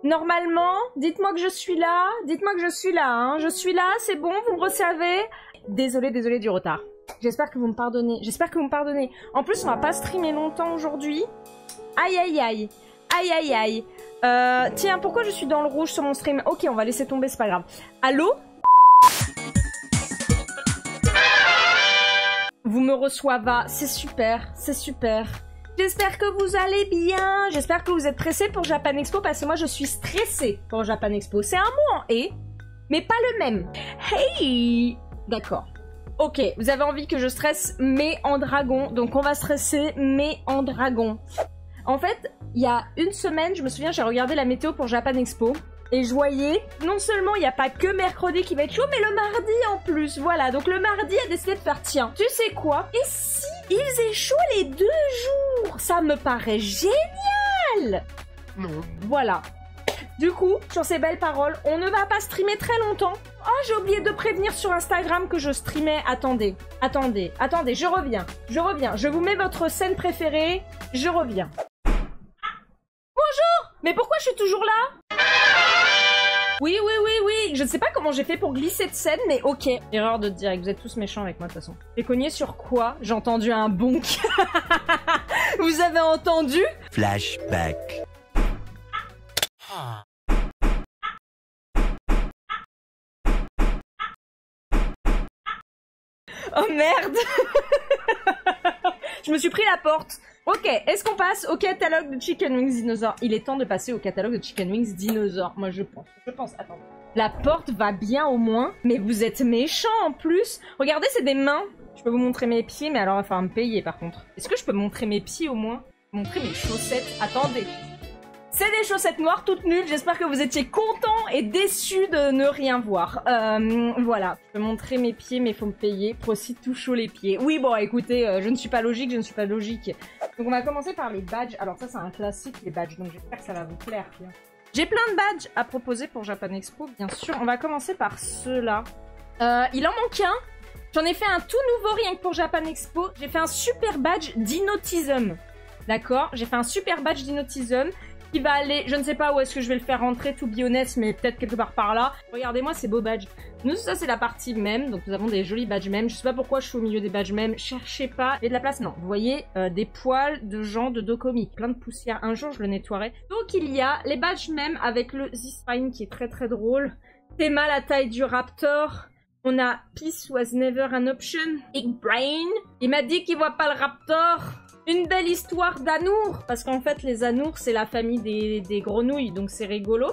Normalement, dites-moi que je suis là. Dites-moi que je suis là, hein. Je suis là, c'est bon, vous me recevez. Désolée du retard. J'espère que vous me pardonnez. J'espère que vous me pardonnez. En plus, on va pas streamer longtemps aujourd'hui. Aïe, aïe, aïe. Aïe, aïe, aïe. Tiens, pourquoi je suis dans le rouge sur mon stream? Ok, on va laisser tomber, c'est pas grave. Allô? Vous me recevez, c'est super, c'est super. J'espère que vous allez bien. J'espère que vous êtes pressés pour Japan Expo parce que moi je suis stressée pour Japan Expo. C'est un mot en « et », mais pas le même. Hey! D'accord. Ok, vous avez envie que je stresse, mais en dragon. Donc on va stresser, mais en dragon. En fait, il y a une semaine, je me souviens, j'ai regardé la météo pour Japan Expo. Et je voyais, non seulement il n'y a pas que mercredi qui va être chaud, mais le mardi en plus. Voilà, donc le mardi a décidé de faire, tiens, tu sais quoi? Et si il faisait chaud les 2 jours? Ça me paraît génial! Non. Voilà. Du coup, sur ces belles paroles, on ne va pas streamer très longtemps. Oh, j'ai oublié de prévenir sur Instagram que je streamais. Attendez, je reviens. Je vous mets votre scène préférée. Je reviens. Bonjour! Mais pourquoi je suis toujours là? Oui. Je ne sais pas comment j'ai fait pour glisser de scène, mais ok. Erreur de direct, vous êtes tous méchants avec moi de toute façon. J'ai cogné sur quoi? J'ai entendu un bonk. Vous avez entendu? Flashback. Oh merde. Je me suis pris la porte. Ok, est-ce qu'on passe au catalogue de Chicken Wings Dinosaur? Il est temps de passer au catalogue de Chicken Wings Dinosaur. Moi, je pense. Attends. La porte va bien au moins, mais vous êtes méchants en plus. Regardez, c'est des mains. Je peux vous montrer mes pieds, mais alors il va falloir me payer par contre. Est-ce que je peux montrer mes pieds au moins? Montrer mes chaussettes? Attendez. C'est des chaussettes noires toutes nulles. J'espère que vous étiez contents et déçus de ne rien voir. Voilà. Je peux montrer mes pieds, mais il faut me payer. Proceed tout chaud les pieds. Oui, bon, écoutez, je ne suis pas logique. Donc, on va commencer par les badges. Alors, ça, c'est un classique, les badges. Donc, j'espère que ça va vous plaire. J'ai plein de badges à proposer pour Japan Expo, bien sûr. On va commencer par ceux-là. Il en manque un. J'en ai fait un tout nouveau rien que pour Japan Expo. J'ai fait un super badge d'Inotism. D'accord? J'ai fait un super badge d'Inotism qui va aller, je ne sais pas où est-ce que je vais le faire rentrer, to be honest, mais peut-être quelque part par là. Regardez-moi ces beaux badges. Nous, ça c'est la partie même, donc nous avons des jolis badges même. Je sais pas pourquoi je suis au milieu des badges même, cherchez pas. Il y a de la place, non. Vous voyez, des poils de gens de Dokomi, plein de poussière. Un jour, je le nettoierai. Donc il y a les badges même avec le Z-Spine qui est très très drôle. Théma, la taille du Raptor. On a Peace was never an option. Big Brain. Il m'a dit qu'il voit pas le Raptor. Une belle histoire d'anours, parce qu'en fait les anours c'est la famille des grenouilles, donc c'est rigolo.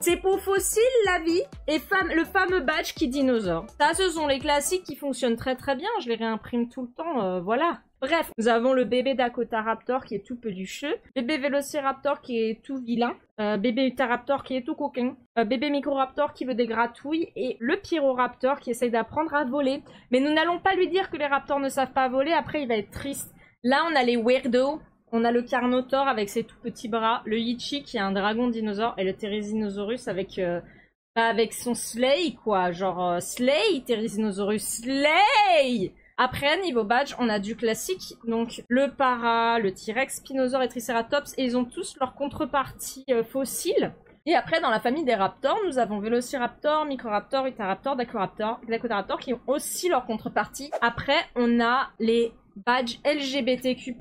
C'est pour fossile la vie, et le fameux badge qui dinosaure. Ça ce sont les classiques qui fonctionnent très très bien, je les réimprime tout le temps, voilà. Bref, nous avons le bébé Dakota Raptor qui est tout pelucheux, bébé Vélociraptor qui est tout vilain, bébé Utahraptor qui est tout coquin, bébé Microraptor qui veut des gratouilles, et le Pyroraptor qui essaye d'apprendre à voler. Mais nous n'allons pas lui dire que les raptors ne savent pas voler, après il va être triste. Là, on a les weirdos. On a le Carnotaur avec ses tout petits bras. Le Ichi qui est un dragon dinosaure. Et le Therizinosaurus avec son Slay, quoi. Genre, Slay, Therizinosaurus, Slay! Après, niveau badge, on a du classique. Donc, le Para, le T-Rex, Spinosaure et Triceratops. Et ils ont tous leur contrepartie fossile. Et après, dans la famille des raptors, nous avons Vélociraptor, Microraptor, Utahraptor, Dakoraptor qui ont aussi leur contrepartie. Après, on a les badge LGBTQ+,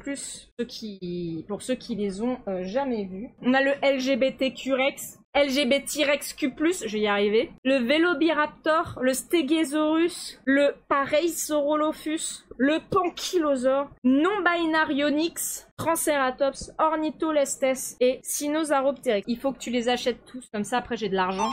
pour ceux qui les ont jamais vus. On a le LGBTQ-Rex, LGBTRexQ+, je vais y arriver. Le Velociraptor, le Stegosaurus, le Pareisaurolophus, le Pankylosaure, Non-Binarionyx, Triceratops, Ornitholestes et Sinosauropteryx. Il faut que tu les achètes tous, comme ça après j'ai de l'argent.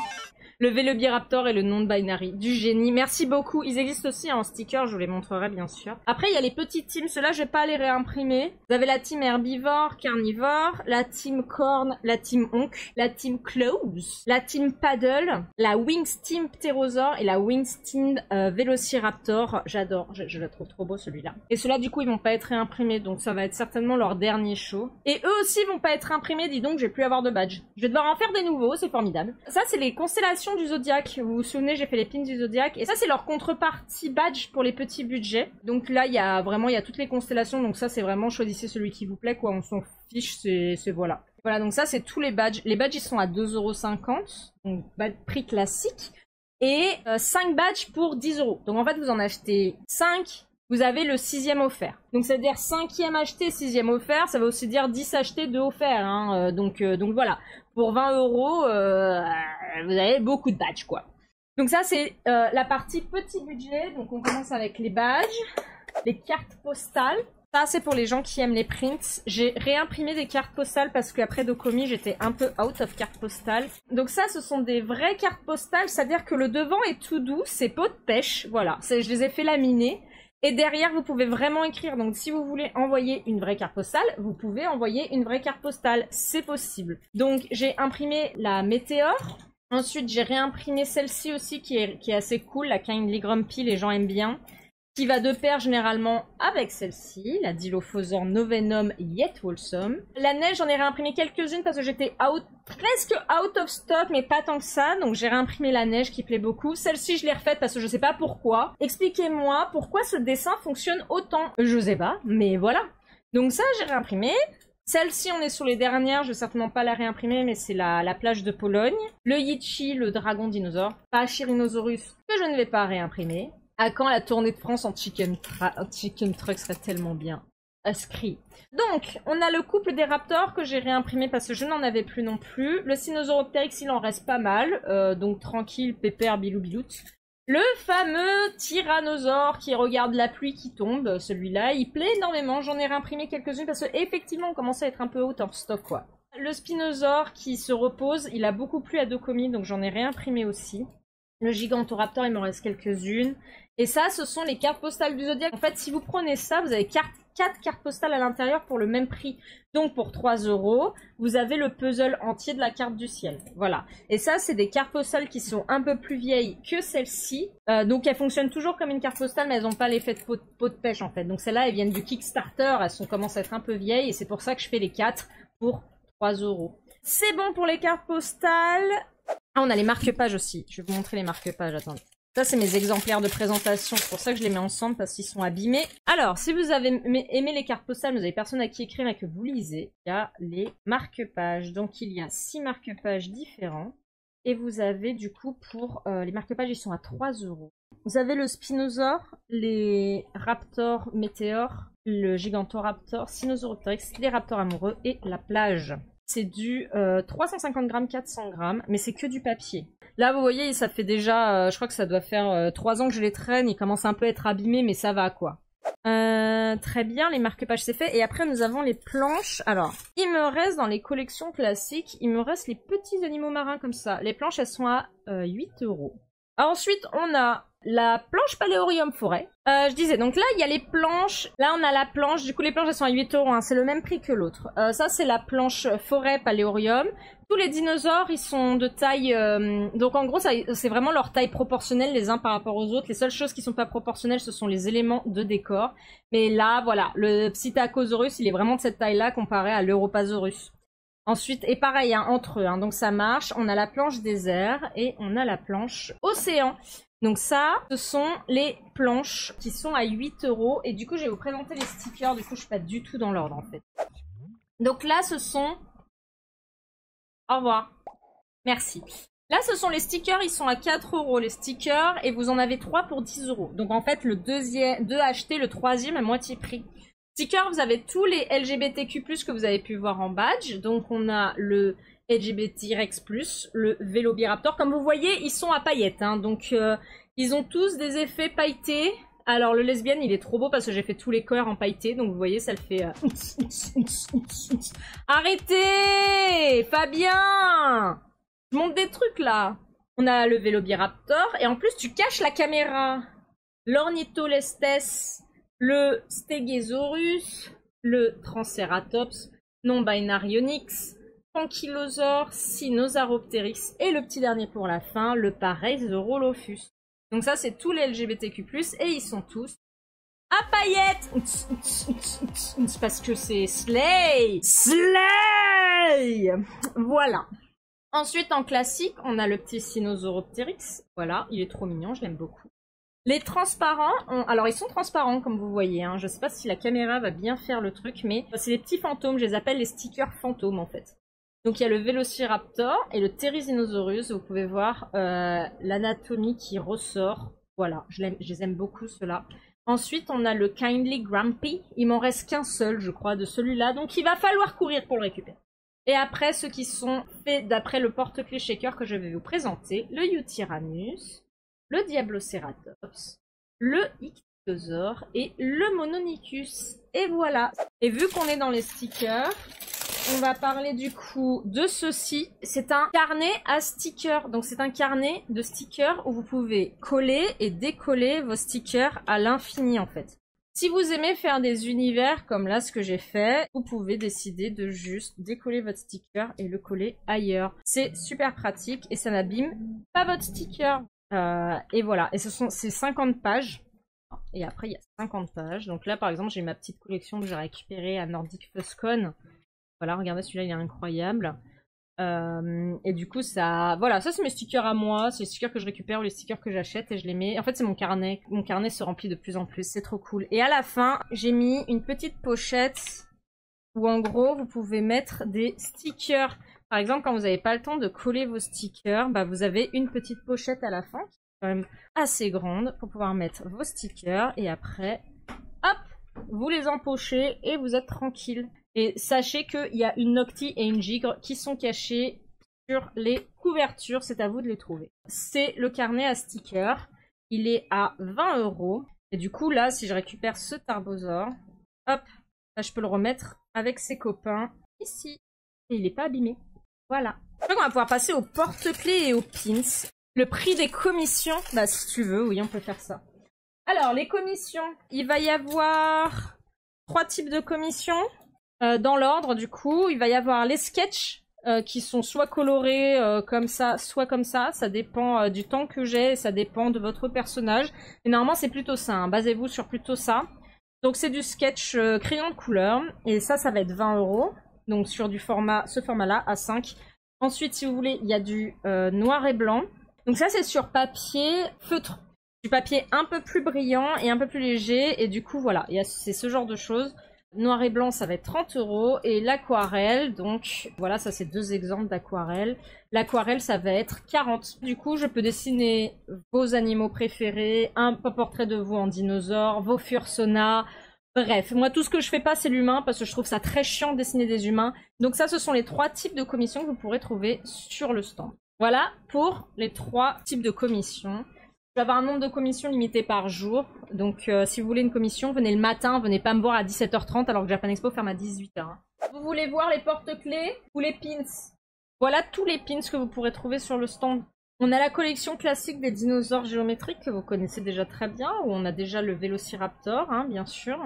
Le Velociraptor et le non-binary. Du génie. Merci beaucoup. Ils existent aussi en sticker, je vous les montrerai bien sûr. Après, il y a les petites teams. Ceux-là, je vais pas les réimprimer. Vous avez la team herbivore, carnivore, la team corn, la team onk, la team claws, la team paddle, la wings team ptérosaure et la wings team Velociraptor. J'adore. Je la trouve trop beau celui-là. Et ceux-là, du coup, ils vont pas être réimprimés. Donc, ça va être certainement leur dernier show. Et eux aussi vont pas être imprimés. Dis donc, je vais plus avoir de badge. Je vais devoir en faire des nouveaux. C'est formidable. Ça, c'est les constellations du zodiaque. Vous vous souvenez, j'ai fait les pins du zodiaque. Et ça, c'est leur contrepartie badge pour les petits budgets. Donc là, il y a toutes les constellations. Donc ça, c'est vraiment choisissez celui qui vous plaît, quoi. On s'en fiche, c'est voilà. Voilà, donc ça, c'est tous les badges. Les badges, ils sont à 2,50 €, donc prix classique. Et 5 badges pour 10 €. Donc en fait, vous en achetez 5, vous avez le 6e offert. Donc ça veut dire 5e acheté, 6e offert, ça veut aussi dire 10 achetés, 2 offerts. Hein. Donc voilà, pour 20 €, vous avez beaucoup de badges, quoi. Donc ça, c'est la partie petit budget. Donc on commence avec les badges, les cartes postales. Ça, c'est pour les gens qui aiment les prints. J'ai réimprimé des cartes postales parce qu'après Docomi, j'étais un peu out of cartes postales. Donc ça, ce sont des vraies cartes postales, c'est-à-dire que le devant est tout doux, c'est peau de pêche, voilà. Je les ai fait laminer. Et derrière, vous pouvez vraiment écrire. Donc si vous voulez envoyer une vraie carte postale, vous pouvez envoyer une vraie carte postale. C'est possible. Donc j'ai imprimé la Météore. Ensuite, j'ai réimprimé celle-ci aussi qui est assez cool, la Kindly Grumpy, les gens aiment bien. Qui va de pair généralement avec celle-ci, la Dilophosaure Novenum Yet Wholesome. La neige, j'en ai réimprimé quelques-unes parce que j'étais presque out of stock, mais pas tant que ça. Donc j'ai réimprimé la neige qui plaît beaucoup. Celle-ci, je l'ai refaite parce que je sais pas pourquoi. Expliquez-moi pourquoi ce dessin fonctionne autant. Je sais pas, mais voilà. Donc ça, j'ai réimprimé. Celle-ci, on est sur les dernières, je vais certainement pas la réimprimer, mais c'est la plage de Pologne. Le Yichi, le dragon dinosaure. Pachyrhinosaurus, que je ne vais pas réimprimer. À quand la tournée de France en chicken truck serait tellement bien. Inscrit. Donc, on a le couple des raptors que j'ai réimprimé parce que je n'en avais plus non plus. Le Sinosauropteryx, il en reste pas mal. Donc, tranquille, pépère, bilou biloute. Le fameux tyrannosaure qui regarde la pluie qui tombe, celui-là, il plaît énormément. J'en ai réimprimé quelques-unes parce qu'effectivement, on commence à être un peu out of stock, quoi. Le Spinosaure qui se repose, il a beaucoup plu à Docomi, donc j'en ai réimprimé aussi. Le Gigantoraptor, il m'en reste quelques-unes. Et ça, ce sont les cartes postales du Zodiac. En fait, si vous prenez ça, vous avez 4 cartes postales à l'intérieur pour le même prix. Donc, pour 3 €, vous avez le puzzle entier de la carte du ciel. Voilà. Et ça, c'est des cartes postales qui sont un peu plus vieilles que celle-ci. Donc, elles fonctionnent toujours comme une carte postale, mais elles n'ont pas l'effet de peau de pêche, en fait. Donc, celles-là, elles viennent du Kickstarter. Elles commencent à être un peu vieilles. Et c'est pour ça que je fais les 4 pour 3 €. C'est bon pour les cartes postales. Ah, on a les marque-pages aussi. Je vais vous montrer les marque-pages, attendez. Ça, c'est mes exemplaires de présentation. C'est pour ça que je les mets ensemble, parce qu'ils sont abîmés. Alors, si vous avez aimé les cartes postales, vous avez personne à qui écrire et que vous lisez, il y a les marque-pages. Donc, il y a 6 marque-pages différents. Et vous avez, du coup, pour les marque-pages, ils sont à 3 €. Vous avez le Spinosaure, les Raptors Météores, le Gigantoraptor, Sinosauropteryx, les Raptors amoureux et la plage. C'est du 350 grammes, 400 grammes, mais c'est que du papier. Là, vous voyez, ça fait déjà, je crois que ça doit faire 3 ans que je les traîne. Ils commencent un peu à être abîmés, mais ça va, quoi. Très bien, les marque-pages, c'est fait. Et après, nous avons les planches. Alors, il me reste dans les collections classiques, il me reste les petits animaux marins comme ça. Les planches, elles sont à 8 €. Ensuite, on a la planche Paléorium Forêt. Je disais, donc là, il y a les planches. Là, on a la planche. Du coup, les planches, elles sont à 8 €. Hein, c'est le même prix que l'autre. Ça, c'est la planche Forêt Paléorium. Tous les dinosaures, ils sont de taille... donc, en gros, c'est vraiment leur taille proportionnelle les uns par rapport aux autres. Les seules choses qui sont pas proportionnelles, ce sont les éléments de décor. Mais là, voilà, le Psittacosaurus, il est vraiment de cette taille-là comparé à l'Europasaurus. Ensuite, et pareil, hein, entre eux, hein, donc ça marche. On a la planche désert et on a la planche océan. Donc ça, ce sont les planches qui sont à 8 €. Et du coup, je vais vous présenter les stickers. Du coup, je suis pas du tout dans l'ordre, en fait. Donc là, ce sont... Au revoir. Merci. Là, ce sont les stickers. Ils sont à 4 € les stickers. Et vous en avez 3 pour 10 €. Donc en fait, le deuxième, 2 achetés, le troisième à moitié prix. Stickers, vous avez tous les LGBTQ+, que vous avez pu voir en badge. Donc on a le... LGBT-Rex+, le Velociraptor. Comme vous voyez, ils sont à paillettes. Hein, donc, ils ont tous des effets pailletés. Alors, le lesbienne, il est trop beau parce que j'ai fait tous les cœurs en pailleté. Donc, vous voyez, ça le fait... Arrêtez Fabien, je monte des trucs, là. On a le Velociraptor. Et en plus, tu caches la caméra. L'Ornitholestes, le Stegosaurus, le Triceratops, non-binarionyx, Ankylosaure, Sinosauropteryx et le petit dernier pour la fin, le Parasaurolophus. Donc ça, c'est tous les LGBTQ+, et ils sont tous à paillettes. Parce que c'est Slay. Slay. Voilà. Ensuite, en classique, on a le petit Sinosauropteryx. Voilà, il est trop mignon, je l'aime beaucoup. Les transparents, alors ils sont transparents comme vous voyez, hein. Je sais pas si la caméra va bien faire le truc, mais c'est les petits fantômes, je les appelle les stickers fantômes en fait. Donc il y a le Vélociraptor et le Therizinosaurus. Vous pouvez voir l'anatomie qui ressort. Voilà, je les aime beaucoup ceux-là. Ensuite, on a le Kindly Grumpy. Il m'en reste qu'un seul, je crois, de celui-là. Donc il va falloir courir pour le récupérer. Et après, ceux qui sont faits d'après le porte-clés shaker que je vais vous présenter. Le Eutyrannus, le Diabloceratops, le Ichthyosaure et le Mononicus. Et voilà. Et vu qu'on est dans les stickers, on va parler du coup de ceci. C'est un carnet à stickers. Donc c'est un carnet de stickers où vous pouvez coller et décoller vos stickers à l'infini en fait. Si vous aimez faire des univers comme là ce que j'ai fait, vous pouvez décider de juste décoller votre sticker et le coller ailleurs. C'est super pratique et ça n'abîme pas votre sticker. Et voilà. Et c'est 50 pages. Et après il y a 50 pages. Donc là par exemple j'ai ma petite collection que j'ai récupérée à Nordic Fuzzcon. Voilà, regardez, celui-là, il est incroyable. Et du coup, ça... Voilà, ça, c'est mes stickers à moi. C'est les stickers que je récupère ou les stickers que j'achète et je les mets. En fait, c'est mon carnet. Mon carnet se remplit de plus en plus. C'est trop cool. Et à la fin, j'ai mis une petite pochette où, en gros, vous pouvez mettre des stickers. Par exemple, quand vous n'avez pas le temps de coller vos stickers, bah, vous avez une petite pochette à la fin qui est quand même assez grande pour pouvoir mettre vos stickers. Et après, hop, vous les empochez et vous êtes tranquille. Et sachez qu'il y a une Nocti et une Gigre qui sont cachées sur les couvertures. C'est à vous de les trouver. C'est le carnet à stickers. Il est à 20 €. Et du coup, là, si je récupère ce Tarbosaure, hop, là, je peux le remettre avec ses copains ici. Et il n'est pas abîmé. Voilà. Je crois qu'on va pouvoir passer aux porte-clés et aux pins. Le prix des commissions, bah si tu veux, oui, on peut faire ça. Alors, les commissions. Il va y avoir 3 types de commissions. Dans l'ordre, du coup, il va y avoir les sketchs qui sont soit colorés comme ça, soit comme ça. Ça dépend du temps que j'ai, ça dépend de votre personnage. Mais normalement, c'est plutôt ça. Hein. Basez-vous sur plutôt ça. Donc, c'est du sketch crayon de couleur. Et ça va être 20 €. Donc, sur ce format-là, A5. Ensuite, si vous voulez, il y a du noir et blanc. Donc, ça, c'est sur papier feutre. Du papier un peu plus brillant et un peu plus léger. Et du coup, voilà, c'est ce genre de choses. Noir et blanc, ça va être 30 €. Et l'aquarelle, donc voilà, ça c'est 2 exemples d'aquarelle. L'aquarelle, ça va être 40. Du coup, je peux dessiner vos animaux préférés, un portrait de vous en dinosaure, vos fursonas. Bref, moi tout ce que je fais pas, c'est l'humain parce que je trouve ça très chiant de dessiner des humains. Donc ça, ce sont les 3 types de commissions que vous pourrez trouver sur le stand. Voilà pour les 3 types de commissions. Je vais avoir un nombre de commissions limité par jour. Donc, si vous voulez une commission, venez le matin. Venez pas me voir à 17h30 alors que Japan Expo ferme à 18h. Vous voulez voir les porte-clés ou les pins? Voilà tous les pins que vous pourrez trouver sur le stand. On a la collection classique des dinosaures géométriques que vous connaissez déjà très bien. Où on a déjà le Vélociraptor, hein, bien sûr.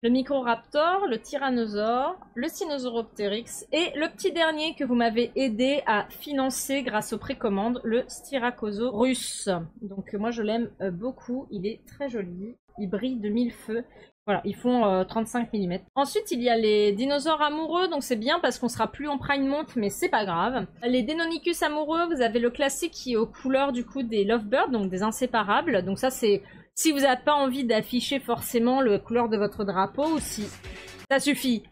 Le Microraptor, le Tyrannosaure, le Sinosauropteryx et le petit dernier que vous m'avez aidé à financer grâce aux précommandes, le Styracosaurus. Donc moi je l'aime beaucoup, il est très joli, il brille de 1000 feux. Voilà, ils font 35 mm. Ensuite, il y a les dinosaures amoureux, donc c'est bien parce qu'on sera plus en prime month, mais c'est pas grave. Les Deinonychus amoureux, vous avez le classique qui est aux couleurs du coup des Lovebirds, donc des inséparables. Donc ça c'est... Si vous n'avez pas envie d'afficher forcément la couleur de votre drapeau, ou si ça suffit.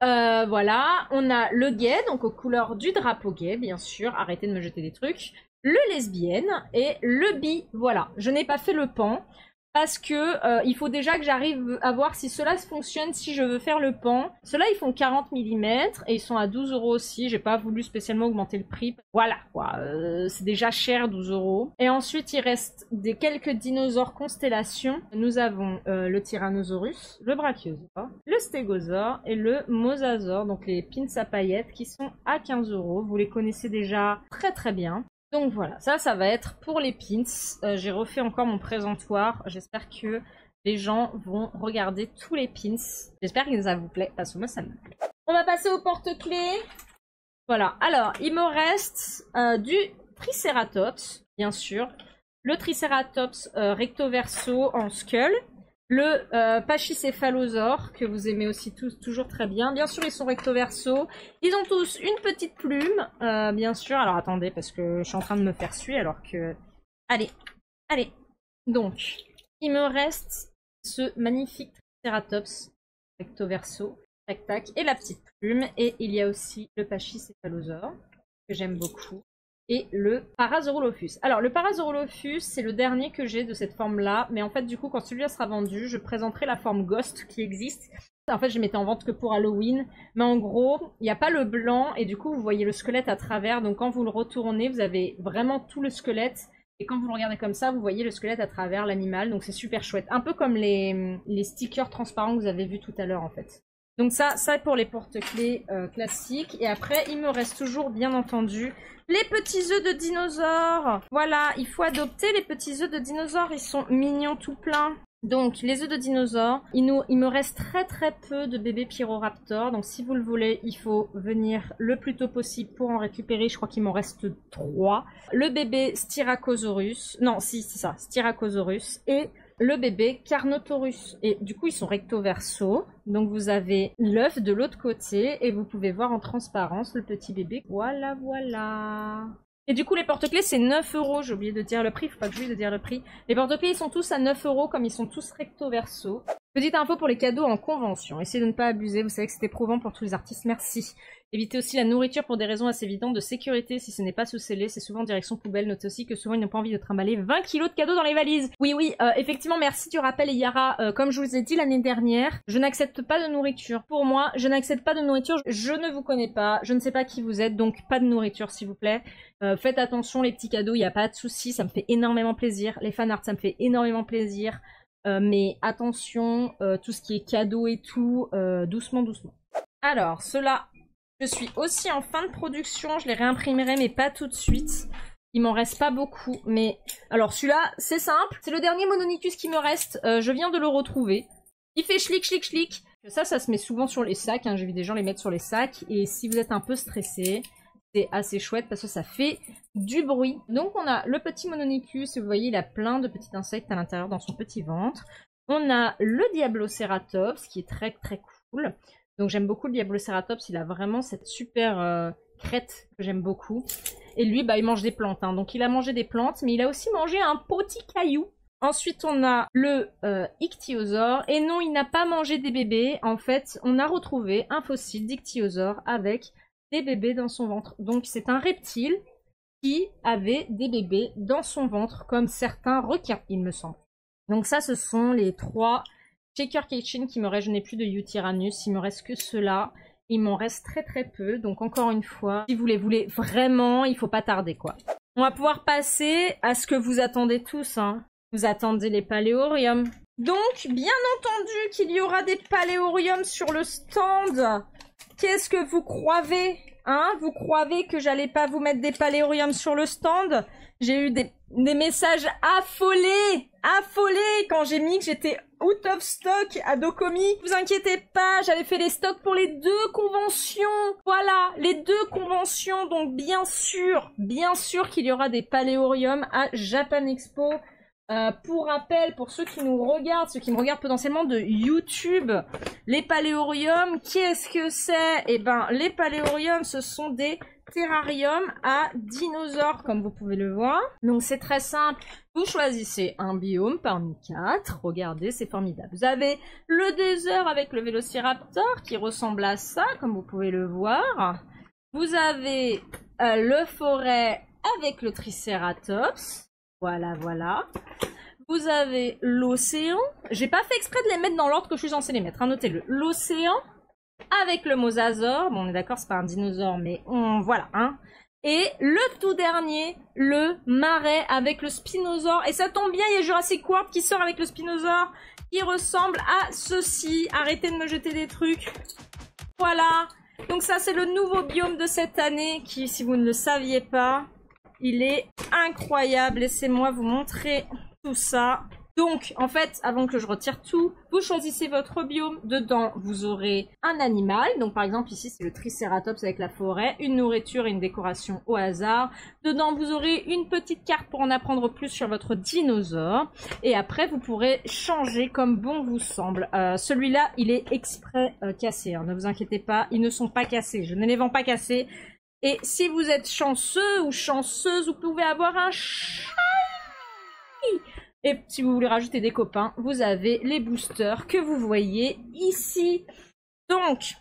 Voilà, on a le gay, donc aux couleurs du drapeau gay, bien sûr. Arrêtez de me jeter des trucs. Le lesbienne et le bi. Voilà, je n'ai pas fait le pan. Parce que il faut déjà que j'arrive à voir si cela fonctionne, si je veux faire le pan. Ceux-là, ils font 40 mm et ils sont à 12 € aussi. J'ai pas voulu spécialement augmenter le prix. Voilà, quoi. C'est déjà cher, 12 €. Et ensuite, il reste quelques dinosaures constellations. Nous avons le Tyrannosaurus, le Brachiosaure, le Stégosaure et le Mosasaure. Donc les pins à paillettes qui sont à 15 €. Vous les connaissez déjà très très bien. Donc voilà, ça va être pour les pins. J'ai refait encore mon présentoir. J'espère que les gens vont regarder tous les pins. J'espère que ça vous plaît, parce que moi ça me plaît. On va passer au porte-clés. Voilà, alors il me reste du Triceratops, bien sûr. Le Triceratops recto verso en skull. Le Pachycéphalosaure, que vous aimez aussi toujours très bien. Bien sûr, ils sont recto verso. Ils ont tous une petite plume, bien sûr. Alors, attendez, parce que je suis en train de me faire suer, alors que... Allez, allez. Donc, il me reste ce magnifique Triceratops recto verso, Tac tac. Et la petite plume. Et il y a aussi le Pachycéphalosaure, que j'aime beaucoup. Et le Parasaurolophus. Alors, le Parasaurolophus, c'est le dernier que j'ai de cette forme-là. Mais en fait, du coup, quand celui-là sera vendu, je présenterai la forme Ghost qui existe. En fait, je les mettais en vente que pour Halloween. Mais en gros, il n'y a pas le blanc. Et du coup, vous voyez le squelette à travers. Donc, quand vous le retournez, vous avez vraiment tout le squelette. Et quand vous le regardez comme ça, vous voyez le squelette à travers l'animal. Donc, c'est super chouette. Un peu comme les stickers transparents que vous avez vus tout à l'heure, en fait. Donc ça pour les porte-clés classiques. Et après, il me reste toujours, bien entendu, les petits œufs de dinosaures. Voilà, il faut adopter les petits œufs de dinosaures. Ils sont mignons tout plein. Donc, les œufs de dinosaures. Il me reste très peu de bébés Pyroraptor. Donc, si vous le voulez, il faut venir le plus tôt possible pour en récupérer. Je crois qu'il m'en reste 3. Le bébé Styracosaurus. Non, si, c'est ça. Styracosaurus. Et le bébé Carnotaurus. Et du coup, ils sont recto-verso. Donc, vous avez l'œuf de l'autre côté. Et vous pouvez voir en transparence le petit bébé. Voilà, voilà. Et du coup, les porte-clés, c'est 9 €. J'ai oublié de dire le prix. Faut pas que j'oublie de dire le prix. Les porte-clés, ils sont tous à 9 € comme ils sont tous recto-verso. Petite info pour les cadeaux en convention. Essayez de ne pas abuser. Vous savez que c'est éprouvant pour tous les artistes. Merci. Évitez aussi la nourriture pour des raisons assez évidentes de sécurité. Si ce n'est pas sous scellé, c'est souvent en direction poubelle. Notez aussi que souvent ils n'ont pas envie de trimballer 20 kilos de cadeaux dans les valises. Oui, effectivement, merci du rappel, Yara. Comme je vous ai dit l'année dernière, je n'accepte pas de nourriture. Pour moi, je n'accepte pas de nourriture. Je ne vous connais pas. Je ne sais pas qui vous êtes, donc pas de nourriture, s'il vous plaît. Faites attention, les petits cadeaux, il n'y a pas de souci. Ça me fait énormément plaisir. Les fanarts, ça me fait énormément plaisir. Mais attention, tout ce qui est cadeau et tout, doucement. Alors, cela... Je suis aussi en fin de production, je les réimprimerai mais pas tout de suite. Il m'en reste pas beaucoup, mais... Alors celui-là, c'est simple, c'est le dernier Mononicus qui me reste, je viens de le retrouver. Il fait schlick. Ça se met souvent sur les sacs, hein. J'ai vu des gens les mettre sur les sacs, et si vous êtes un peu stressé, c'est assez chouette parce que ça fait du bruit. Donc on a le petit Mononicus, et vous voyez il a plein de petits insectes à l'intérieur dans son petit ventre. On a le Diabloceratops qui est très cool. Donc j'aime beaucoup le Diabloceratops, il a vraiment cette super crête que j'aime beaucoup. Et lui, il mange des plantes, hein. Donc il a mangé des plantes, mais il a aussi mangé un petit caillou. Ensuite, on a le Ichthyosaure. Et non, il n'a pas mangé des bébés. En fait, on a retrouvé un fossile d'Ichthyosaure avec des bébés dans son ventre. Donc c'est un reptile qui avait des bébés dans son ventre, comme certains requins, il me semble. Donc ça, ce sont les 3... Shaker Kitchen qui me reste, je n'ai plus de Eutyrannus, il me reste que ceux-là. Il m'en reste très peu, donc encore une fois, si vous les voulez vraiment, il faut pas tarder quoi. On va pouvoir passer à ce que vous attendez tous, hein. Vous attendez les paléoriums. Donc, bien entendu qu'il y aura des paléoriums sur le stand. Qu'est-ce que vous croyez, hein? Vous croyez que j'allais pas vous mettre des paléoriums sur le stand? J'ai eu des messages affolés quand j'ai mis que j'étais out of stock à Docomi. Vous inquiétez pas, j'avais fait les stocks pour les 2 conventions. Voilà, les 2 conventions. Donc bien sûr qu'il y aura des paléoriums à Japan Expo. Pour rappel, pour ceux qui nous regardent, ceux qui me regardent potentiellement de YouTube, les paléoriums, qu'est-ce que c'est? Eh ben, les paléoriums, ce sont des terrariums à dinosaures, comme vous pouvez le voir. Donc c'est très simple. Vous choisissez un biome parmi 4. Regardez, c'est formidable. Vous avez le désert avec le Vélociraptor qui ressemble à ça, comme vous pouvez le voir. Vous avez le forêt avec le Triceratops. Voilà. Vous avez l'océan. J'ai pas fait exprès de les mettre dans l'ordre que je suis censée les mettre, hein, notez-le. L'océan avec le Mosasaure. Bon, on est d'accord, c'est pas un dinosaure, mais voilà, hein. Et le tout dernier, le marais avec le Spinosaure. Et ça tombe bien, il y a Jurassic World qui sort avec le Spinosaure, qui ressemble à ceci. Arrêtez de me jeter des trucs. Voilà. Donc ça, c'est le nouveau biome de cette année, qui, si vous ne le saviez pas, il est incroyable. Laissez-moi vous montrer tout ça. Donc, en fait, avant que je retire tout, vous choisissez votre biome. Dedans, vous aurez un animal. Donc, par exemple, ici, c'est le Triceratops avec la forêt, une nourriture et une décoration au hasard. Dedans, vous aurez une petite carte pour en apprendre plus sur votre dinosaure. Et après, vous pourrez changer comme bon vous semble. Celui-là, il est exprès cassé, hein. Ne vous inquiétez pas, ils ne sont pas cassés. Je ne les vends pas cassés. Et si vous êtes chanceux ou chanceuse, vous pouvez avoir un shiny. Et si vous voulez rajouter des copains, vous avez les boosters que vous voyez ici. Donc,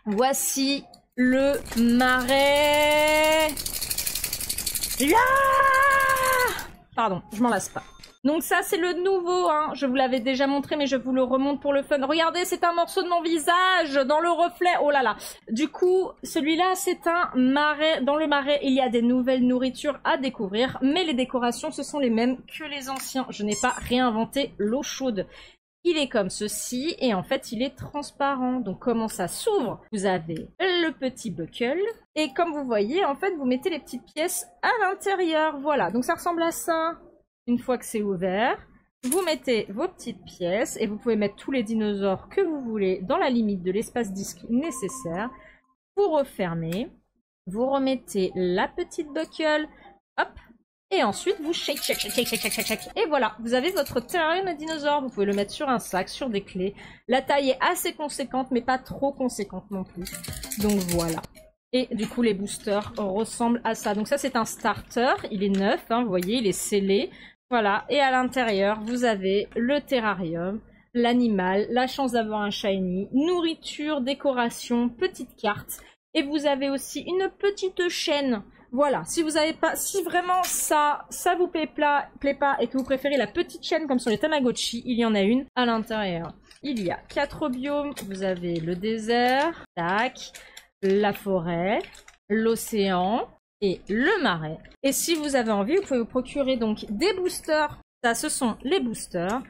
voici le marais. Là! Pardon, je m'en lasse pas. Donc ça, c'est le nouveau, hein. Je vous l'avais déjà montré, mais je vous le remonte pour le fun. Regardez, c'est un morceau de mon visage dans le reflet. Oh là là. Du coup, celui-là, c'est un marais. Dans le marais, il y a des nouvelles nourritures à découvrir, mais les décorations, ce sont les mêmes que les anciens. Je n'ai pas réinventé l'eau chaude. Il est comme ceci, et en fait, il est transparent. Donc, comment ça s'ouvre? Vous avez le petit buckle, et comme vous voyez, en fait, vous mettez les petites pièces à l'intérieur. Voilà, donc ça ressemble à ça. Une fois que c'est ouvert, vous mettez vos petites pièces et vous pouvez mettre tous les dinosaures que vous voulez dans la limite de l'espace disque nécessaire. Vous refermez, vous remettez la petite buckle, hop, et ensuite vous shake, shake, shake, shake, shake, shake, shake. Et voilà, vous avez votre terrarium à dinosaures. Vous pouvez le mettre sur un sac, sur des clés. La taille est assez conséquente, mais pas trop conséquente non plus. Donc voilà. Et du coup, les boosters ressemblent à ça. Donc ça, c'est un starter. Il est neuf, hein, vous voyez, il est scellé. Voilà, et à l'intérieur, vous avez le terrarium, l'animal, la chance d'avoir un shiny, nourriture, décoration, petite carte. Et vous avez aussi une petite chaîne. Voilà, si vous avez pas, si vraiment ça vous plaît pas et que vous préférez la petite chaîne comme sur les Tamagotchi, il y en a une à l'intérieur. Il y a 4 biomes, vous avez le désert, tac, la forêt, l'océan, et le marais. Et si vous avez envie, vous pouvez vous procurer donc des boosters. Ça, ce sont les boosters.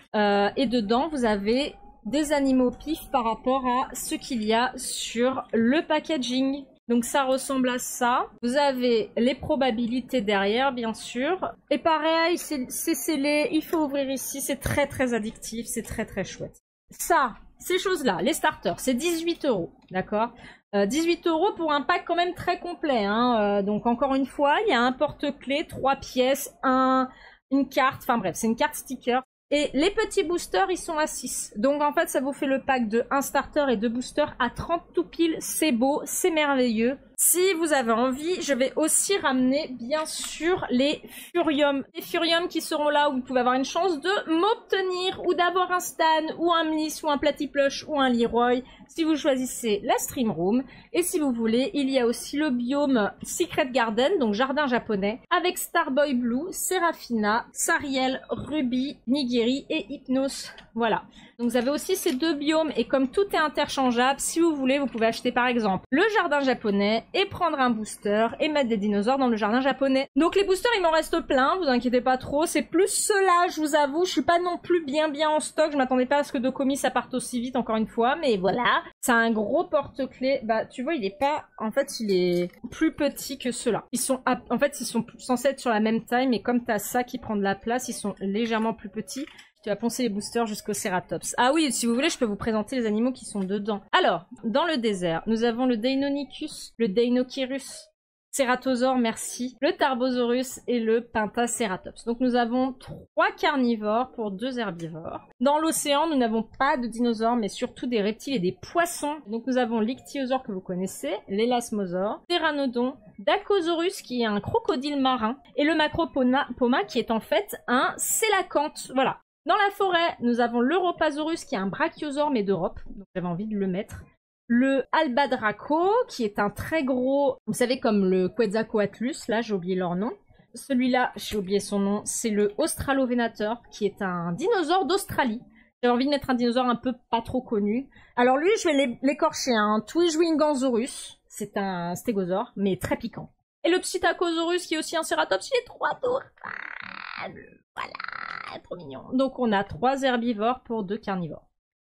Et dedans, vous avez des animaux pif par rapport à ce qu'il y a sur le packaging. Donc ça ressemble à ça. Vous avez les probabilités derrière, bien sûr. Et pareil, c'est scellé. Il faut ouvrir ici. C'est très très addictif. C'est très très chouette. Ça, ces choses-là, les starters, c'est 18 €. D'accord ? 18 € pour un pack quand même très complet, hein. Donc encore une fois, il y a un porte-clés, 3 pièces, une carte, enfin bref, c'est une carte sticker. Et les petits boosters, ils sont à 6. Donc en fait, ça vous fait le pack de 1 starter et 2 boosters à 30 tout pile. C'est beau, c'est merveilleux. Si vous avez envie, je vais aussi ramener bien sûr les Furium. Les Furium qui seront là où vous pouvez avoir une chance de m'obtenir ou d'avoir un Stan ou un Mliss ou un Platyplush ou un Leroy si vous choisissez la Stream Room. Et si vous voulez, il y a aussi le biome Secret Garden, donc jardin japonais, avec Starboy Blue, Seraphina, Sariel, Ruby, Nigiri et Hypnos. Voilà. Donc vous avez aussi ces 2 biomes et comme tout est interchangeable, si vous voulez, vous pouvez acheter par exemple le jardin japonais et prendre un booster et mettre des dinosaures dans le jardin japonais. Donc les boosters, il m'en reste plein, vous inquiétez pas trop. C'est plus cela, je vous avoue, je suis pas non plus bien en stock. Je m'attendais pas à ce que Dokomi ça parte aussi vite encore une fois, mais voilà. C'est un gros porte-clés. Bah tu vois, il est pas, en fait, il est plus petit que ceux-là. Ils sont, en fait, ils sont censés être sur la même taille, mais comme t'as ça qui prend de la place, ils sont légèrement plus petits. Tu vas poncer les boosters jusqu'au Ceratops. Ah oui, si vous voulez, je peux vous présenter les animaux qui sont dedans. Alors, dans le désert, nous avons le Deinonychus, le Deinocheirus, Ceratosaure, merci, le Tarbosaurus et le Pentaceratops. Donc nous avons 3 carnivores pour 2 herbivores. Dans l'océan, nous n'avons pas de dinosaures, mais surtout des reptiles et des poissons. Donc nous avons l'Ichthyosaure que vous connaissez, l'Elasmosaure, Pteranodon, Dacosaurus qui est un crocodile marin, et le Macropoma qui est en fait un sélacanthe. Voilà. Dans la forêt, nous avons l'Europasaurus qui est un brachiosaure mais d'Europe, donc j'avais envie de le mettre. Le Albadraco qui est un très gros, vous savez comme le Quetzalcoatlus, là j'ai oublié leur nom. Celui-là, j'ai oublié son nom, c'est le Australovenator qui est un dinosaure d'Australie. J'avais envie de mettre un dinosaure un peu pas trop connu. Alors lui, je vais l'écorcher, un Twijwingansaurus, c'est un stégosaure mais très piquant. Et le Psittacosaurus qui est aussi un Ceratops, il est trop adorable. Voilà, trop mignon. Donc on a 3 herbivores pour 2 carnivores.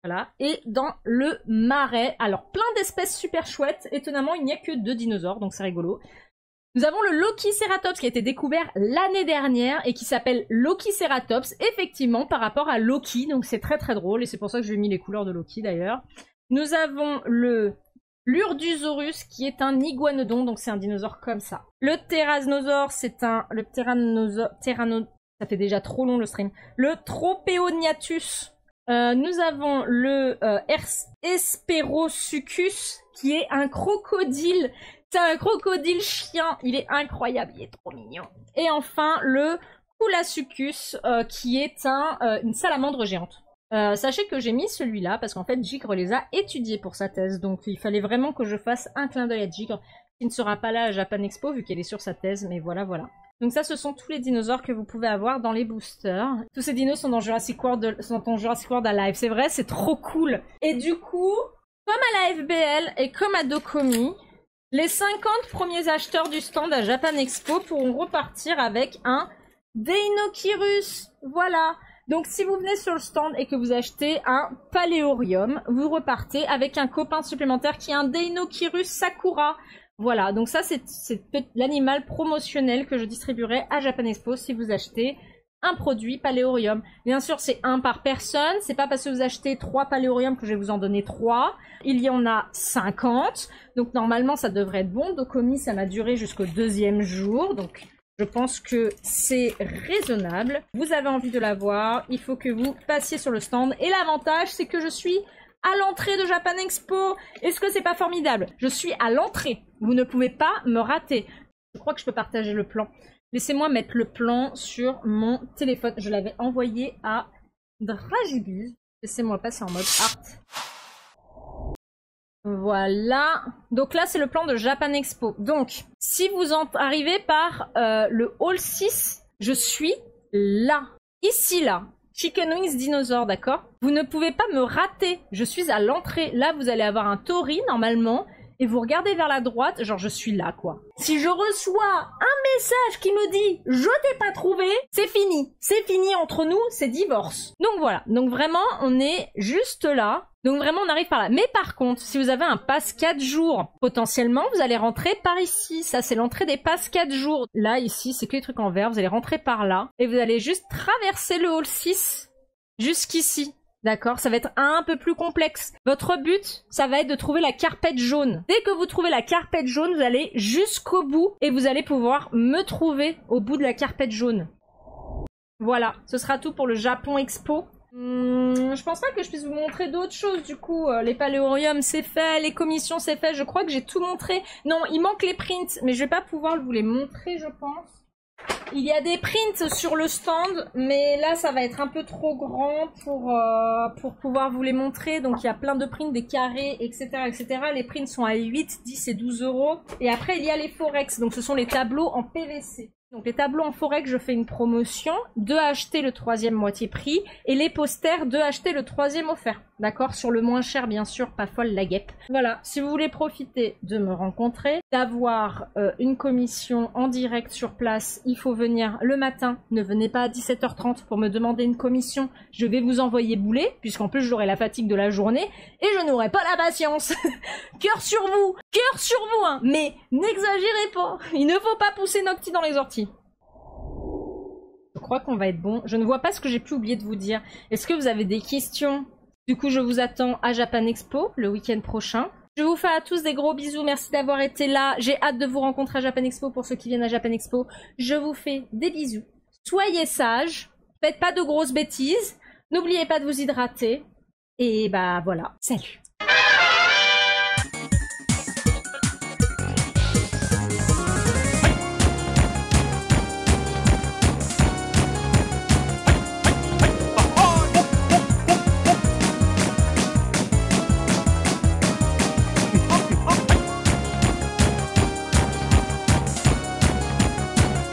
Voilà. Et dans le marais, alors plein d'espèces super chouettes. Étonnamment, il n'y a que 2 dinosaures, donc c'est rigolo. Nous avons le Lokiceratops qui a été découvert l'année dernière et qui s'appelle Lokiceratops, effectivement, par rapport à Loki. Donc c'est très très drôle et c'est pour ça que j'ai mis les couleurs de Loki d'ailleurs. Nous avons le l'Urdusaurus qui est un iguanodon, donc c'est un dinosaure comme ça. Le Pteranosaure, c'est le ça fait déjà trop long le stream. Le Tropeognathus. Nous avons le Hesperosuchus qui est un crocodile. C'est un crocodile chien. Il est incroyable, il est trop mignon. Et enfin le Coulasuchus qui est une salamandre géante. Sachez que j'ai mis celui-là parce qu'en fait Jigre les a étudiés pour sa thèse, donc il fallait vraiment que je fasse un clin d'œil à Jigre, qui ne sera pas là à Japan Expo vu qu'elle est sur sa thèse, mais voilà. Donc ça, ce sont tous les dinosaures que vous pouvez avoir dans les boosters. Tous ces dinos sont dans Jurassic World, Alive. C'est vrai, c'est trop cool. Et du coup, comme à la FBL et comme à Docomi, les 50 premiers acheteurs du stand à Japan Expo pourront repartir avec un Deinocheirus. Voilà. Donc si vous venez sur le stand et que vous achetez un Paléorium, vous repartez avec un copain supplémentaire qui est un Deinocheirus Sakura. Voilà, donc ça c'est l'animal promotionnel que je distribuerai à Japan Expo si vous achetez un produit Paléorium. Bien sûr, c'est un par personne, c'est pas parce que vous achetez 3 Paléorium que je vais vous en donner 3. Il y en a 50, donc normalement ça devrait être bon. Docomi, ça m'a duré jusqu'au 2e jour, donc je pense que c'est raisonnable. Vous avez envie de l'avoir, il faut que vous passiez sur le stand. Et l'avantage, c'est que je suis à l'entrée de Japan Expo. Est-ce que c'est pas formidable? Je suis à l'entrée. Vous ne pouvez pas me rater. Je crois que je peux partager le plan. Laissez-moi mettre le plan sur mon téléphone. Je l'avais envoyé à Dragibus. Laissez-moi passer en mode art. Voilà. Donc là, c'est le plan de Japan Expo. Donc, si vous arrivez par le hall 6, je suis là. Ici, là. Chicken Wings Dinosaur, d'accord? Vous ne pouvez pas me rater. Je suis à l'entrée. Là, vous allez avoir un tori, normalement. Et vous regardez vers la droite, genre je suis là, quoi. Si je reçois un message qui me dit « Je t'ai pas trouvé », c'est fini. C'est fini entre nous, c'est divorce. Donc voilà. Donc vraiment, on est juste là. Donc vraiment, on arrive par là. Mais par contre, si vous avez un pass 4 jours, potentiellement, vous allez rentrer par ici. Ça, c'est l'entrée des passes 4 jours. Là, ici, c'est que les trucs en vert. Vous allez rentrer par là. Et vous allez juste traverser le hall 6 jusqu'ici. D'accord, ça va être un peu plus complexe. Votre but, ça va être de trouver la carpette jaune. Dès que vous trouvez la carpette jaune, vous allez jusqu'au bout et vous allez pouvoir me trouver au bout de la carpette jaune. Voilà, ce sera tout pour le Japon Expo. Je pense pas que je puisse vous montrer d'autres choses du coup. Les Paléoriums c'est fait, les commissions c'est fait. Je crois que j'ai tout montré. Non, il manque les prints, mais je vais pas pouvoir vous les montrer, je pense. Il y a des prints sur le stand, mais là ça va être un peu trop grand pour pouvoir vous les montrer. Donc il y a plein de prints, des carrés, etc., etc. Les prints sont à 8, 10 et 12 euros. Et après il y a les Forex, donc ce sont les tableaux en PVC. Donc les tableaux en Forex, je fais une promotion, 2 achetés le 3e moitié prix, et les posters, 2 achetés le 3e offert. D'accord? Sur le moins cher, bien sûr, pas folle la guêpe. Voilà, si vous voulez profiter de me rencontrer, d'avoir une commission en direct sur place, il faut venir le matin. Ne venez pas à 17h30 pour me demander une commission. Je vais vous envoyer bouler, puisqu'en plus j'aurai la fatigue de la journée, et je n'aurai pas la patience. Cœur sur vous, hein. Mais n'exagérez pas, il ne faut pas pousser Nocti dans les orties. Je crois qu'on va être bon. Je ne vois pas ce que j'ai pu oublier de vous dire. Est-ce que vous avez des questions? Du coup, je vous attends à Japan Expo le week-end prochain. Je vous fais à tous des gros bisous. Merci d'avoir été là. J'ai hâte de vous rencontrer à Japan Expo pour ceux qui viennent à Japan Expo. Je vous fais des bisous. Soyez sages. Faites pas de grosses bêtises. N'oubliez pas de vous hydrater. Et bah voilà. Salut.